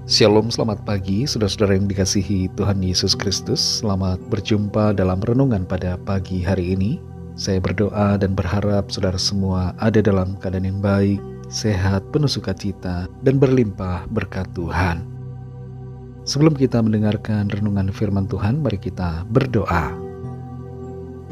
Shalom, selamat pagi saudara-saudara yang dikasihi Tuhan Yesus Kristus. Selamat berjumpa dalam renungan pada pagi hari ini. Saya berdoa dan berharap saudara semua ada dalam keadaan yang baik, sehat, penuh sukacita, dan berlimpah berkat Tuhan. Sebelum kita mendengarkan renungan firman Tuhan, mari kita berdoa.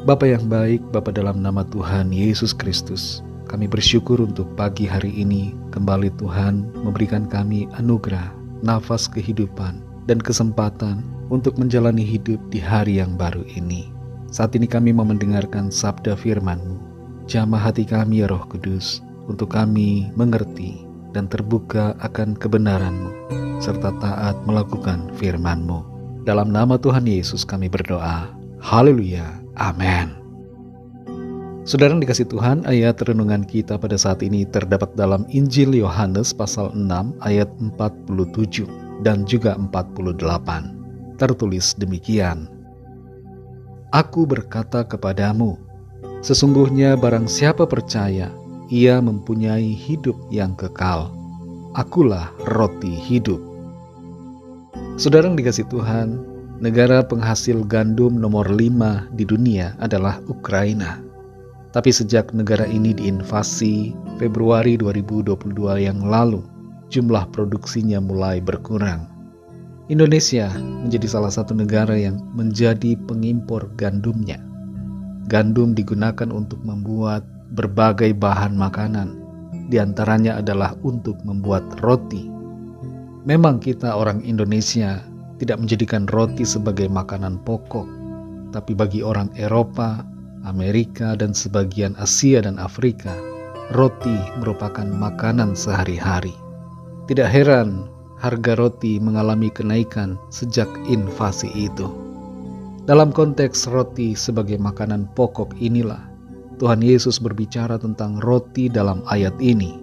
Bapa yang baik, Bapa dalam nama Tuhan Yesus Kristus, kami bersyukur untuk pagi hari ini kembali Tuhan memberikan kami anugerah, nafas kehidupan, dan kesempatan untuk menjalani hidup di hari yang baru ini. Saat ini kami mau mendengarkan sabda firman-Mu. Jamah hati kami ya Roh Kudus, untuk kami mengerti dan terbuka akan kebenaran-Mu, serta taat melakukan firman-Mu. Dalam nama Tuhan Yesus kami berdoa. Haleluya. Amin. Saudara yang dikasih Tuhan, ayat renungan kita pada saat ini terdapat dalam Injil Yohanes pasal 6 ayat 47 dan juga 48. Tertulis demikian. Aku berkata kepadamu, sesungguhnya barang siapa percaya, ia mempunyai hidup yang kekal. Akulah roti hidup. Saudara yang dikasih Tuhan, negara penghasil gandum nomor 5 di dunia adalah Ukraina. Tapi sejak negara ini diinvasi Februari 2022 yang lalu, jumlah produksinya mulai berkurang. Indonesia menjadi salah satu negara yang menjadi pengimpor gandumnya. Gandum digunakan untuk membuat berbagai bahan makanan, di antaranya adalah untuk membuat roti. Memang kita orang Indonesia tidak menjadikan roti sebagai makanan pokok, tapi bagi orang Eropa, Amerika, dan sebagian Asia dan Afrika, roti merupakan makanan sehari-hari. Tidak heran harga roti mengalami kenaikan sejak invasi itu. Dalam konteks roti sebagai makanan pokok inilah Tuhan Yesus berbicara tentang roti dalam ayat ini.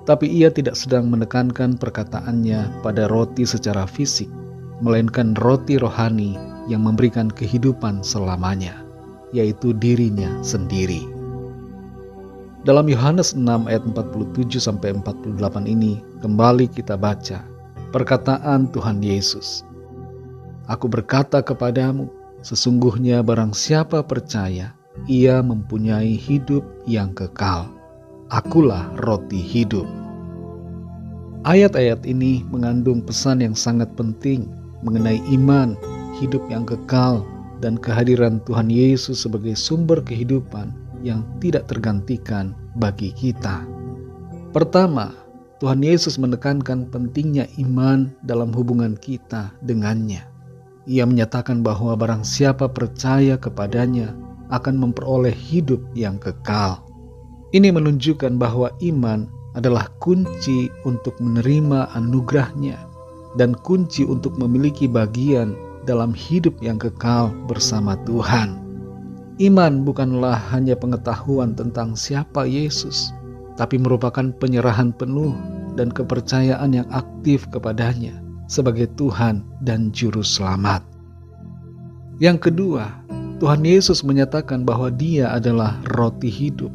Tapi ia tidak sedang menekankan perkataannya pada roti secara fisik, melainkan roti rohani yang memberikan kehidupan selamanya, yaitu dirinya sendiri. Dalam Yohanes 6 ayat 47-48 ini kembali kita baca perkataan Tuhan Yesus. Aku berkata kepadamu, sesungguhnya barang siapa percaya, ia mempunyai hidup yang kekal. Akulah roti hidup. Ayat-ayat ini mengandung pesan yang sangat penting mengenai iman, hidup yang kekal, dan kehadiran Tuhan Yesus sebagai sumber kehidupan yang tidak tergantikan bagi kita. Pertama, Tuhan Yesus menekankan pentingnya iman dalam hubungan kita dengannya. Ia menyatakan bahwa barang siapa percaya kepadanya akan memperoleh hidup yang kekal. Ini menunjukkan bahwa iman adalah kunci untuk menerima anugerahnya dan kunci untuk memiliki bagian dalam hidup yang kekal bersama Tuhan. Iman bukanlah hanya pengetahuan tentang siapa Yesus, tapi merupakan penyerahan penuh dan kepercayaan yang aktif kepadanya sebagai Tuhan dan Juru Selamat. Yang kedua, Tuhan Yesus menyatakan bahwa Dia adalah roti hidup.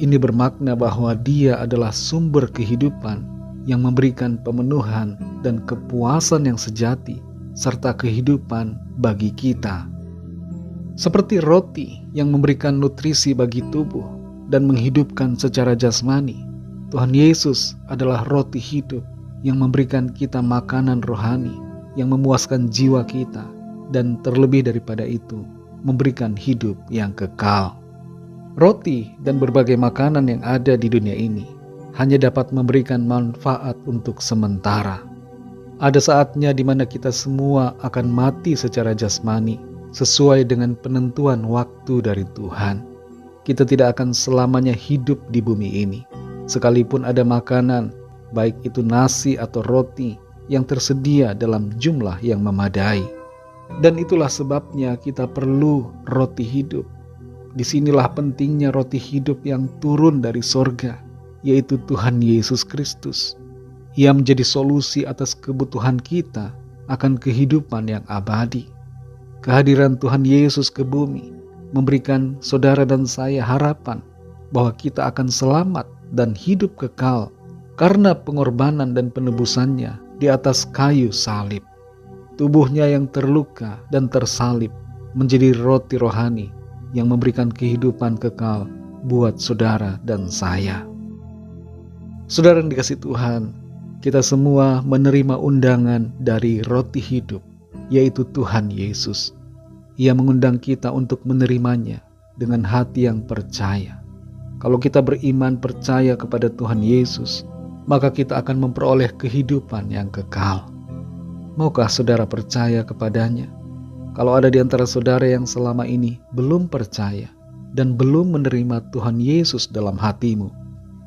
Ini bermakna bahwa Dia adalah sumber kehidupan yang memberikan pemenuhan dan kepuasan yang sejati serta kehidupan bagi kita. Seperti roti yang memberikan nutrisi bagi tubuh dan menghidupkan secara jasmani, Tuhan Yesus adalah roti hidup yang memberikan kita makanan rohani yang memuaskan jiwa kita dan terlebih daripada itu, memberikan hidup yang kekal. Roti dan berbagai makanan yang ada di dunia ini hanya dapat memberikan manfaat untuk sementara. Ada saatnya di mana kita semua akan mati secara jasmani sesuai dengan penentuan waktu dari Tuhan. Kita tidak akan selamanya hidup di bumi ini, sekalipun ada makanan, baik itu nasi atau roti, yang tersedia dalam jumlah yang memadai. Dan itulah sebabnya kita perlu roti hidup. Disinilah pentingnya roti hidup yang turun dari sorga, yaitu Tuhan Yesus Kristus. Ia menjadi solusi atas kebutuhan kita akan kehidupan yang abadi. Kehadiran Tuhan Yesus ke bumi memberikan saudara dan saya harapan bahwa kita akan selamat dan hidup kekal karena pengorbanan dan penebusannya di atas kayu salib. Tubuhnya yang terluka dan tersalib menjadi roti rohani yang memberikan kehidupan kekal buat saudara dan saya. Saudara yang dikasihi Tuhan, kita semua menerima undangan dari roti hidup, yaitu Tuhan Yesus. Ia mengundang kita untuk menerimanya dengan hati yang percaya. Kalau kita beriman percaya kepada Tuhan Yesus, maka kita akan memperoleh kehidupan yang kekal. Maukah saudara percaya kepadanya? Kalau ada di antara saudara yang selama ini belum percaya dan belum menerima Tuhan Yesus dalam hatimu,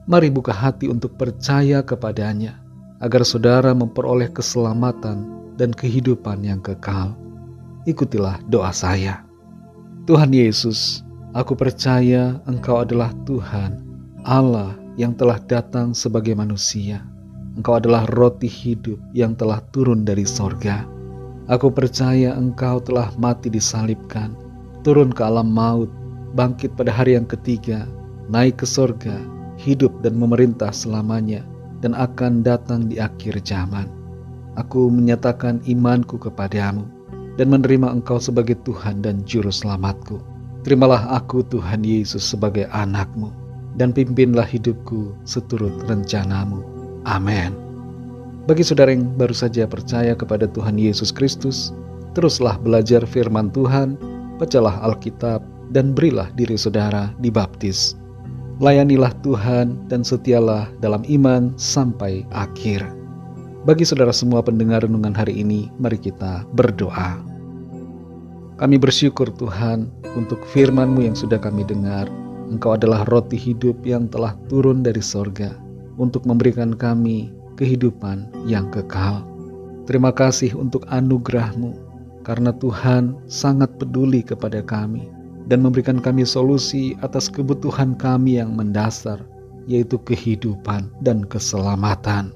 mari buka hati untuk percaya kepadanya, agar saudara memperoleh keselamatan dan kehidupan yang kekal. Ikutilah doa saya. Tuhan Yesus, aku percaya Engkau adalah Tuhan, Allah yang telah datang sebagai manusia. Engkau adalah roti hidup yang telah turun dari sorga. Aku percaya Engkau telah mati disalibkan, turun ke alam maut, bangkit pada hari yang ketiga, naik ke sorga, hidup dan memerintah selamanya, dan akan datang di akhir zaman. Aku menyatakan imanku kepadamu dan menerima Engkau sebagai Tuhan dan Juru Selamatku. Terimalah aku Tuhan Yesus sebagai anak-Mu, dan pimpinlah hidupku seturut rencana-Mu. Amin. Bagi saudara yang baru saja percaya kepada Tuhan Yesus Kristus, teruslah belajar firman Tuhan, bacalah Alkitab, dan berilah diri saudara dibaptis. Layanilah Tuhan dan setialah dalam iman sampai akhir. Bagi saudara semua pendengar renungan hari ini, mari kita berdoa. Kami bersyukur Tuhan untuk firman-Mu yang sudah kami dengar. Engkau adalah roti hidup yang telah turun dari sorga untuk memberikan kami kehidupan yang kekal. Terima kasih untuk anugerah-Mu, karena Tuhan sangat peduli kepada kami dan memberikan kami solusi atas kebutuhan kami yang mendasar, yaitu kehidupan dan keselamatan.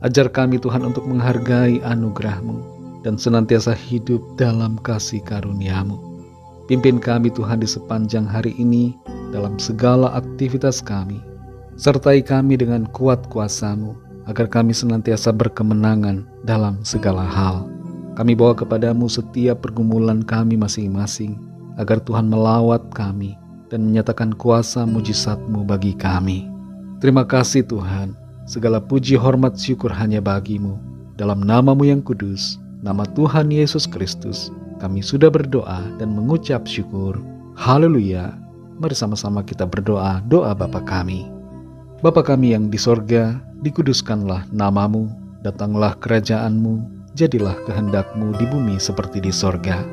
Ajar kami Tuhan untuk menghargai anugerah-Mu dan senantiasa hidup dalam kasih karunia-Mu. Pimpin kami Tuhan di sepanjang hari ini dalam segala aktivitas kami. Sertai kami dengan kuat kuasa-Mu, agar kami senantiasa berkemenangan dalam segala hal. Kami bawa kepadamu setiap pergumulan kami masing-masing, agar Tuhan melawat kami dan menyatakan kuasa mujizat-Mu bagi kami. Terima kasih Tuhan, segala puji hormat syukur hanya bagi-Mu. Dalam nama-Mu yang kudus, nama Tuhan Yesus Kristus, kami sudah berdoa dan mengucap syukur. Haleluya. Mari sama-sama kita berdoa doa Bapa kami. Bapa kami yang di sorga, dikuduskanlah nama-Mu, datanglah kerajaan-Mu, jadilah kehendak-Mu di bumi seperti di sorga.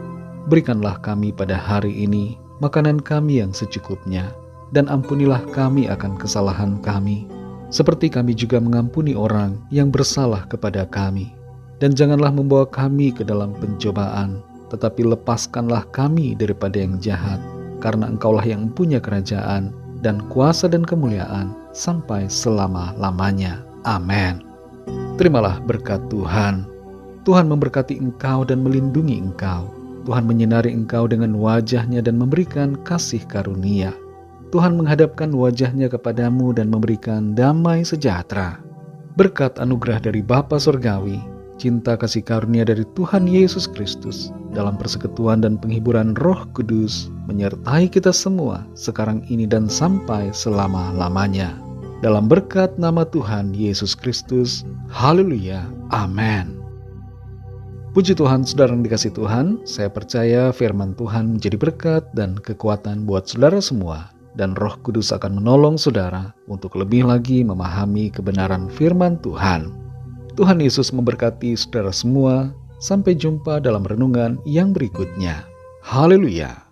Berikanlah kami pada hari ini makanan kami yang secukupnya, dan ampunilah kami akan kesalahan kami, seperti kami juga mengampuni orang yang bersalah kepada kami. Dan janganlah membawa kami ke dalam pencobaan, tetapi lepaskanlah kami daripada yang jahat, karena Engkaulah yang mempunyai kerajaan, dan kuasa dan kemuliaan sampai selama-lamanya. Amin. Terimalah berkat Tuhan. Tuhan memberkati engkau dan melindungi engkau. Tuhan menyinari engkau dengan wajah-Nya dan memberikan kasih karunia. Tuhan menghadapkan wajah-Nya kepadamu dan memberikan damai sejahtera. Berkat anugerah dari Bapa Surgawi, cinta kasih karunia dari Tuhan Yesus Kristus, dalam persekutuan dan penghiburan Roh Kudus, menyertai kita semua sekarang ini dan sampai selama-lamanya. Dalam berkat nama Tuhan Yesus Kristus. Haleluya. Amin. Puji Tuhan, saudara yang dikasihi Tuhan, saya percaya firman Tuhan menjadi berkat dan kekuatan buat saudara semua, dan Roh Kudus akan menolong saudara untuk lebih lagi memahami kebenaran firman Tuhan. Tuhan Yesus memberkati saudara semua. Sampai jumpa dalam renungan yang berikutnya. Haleluya.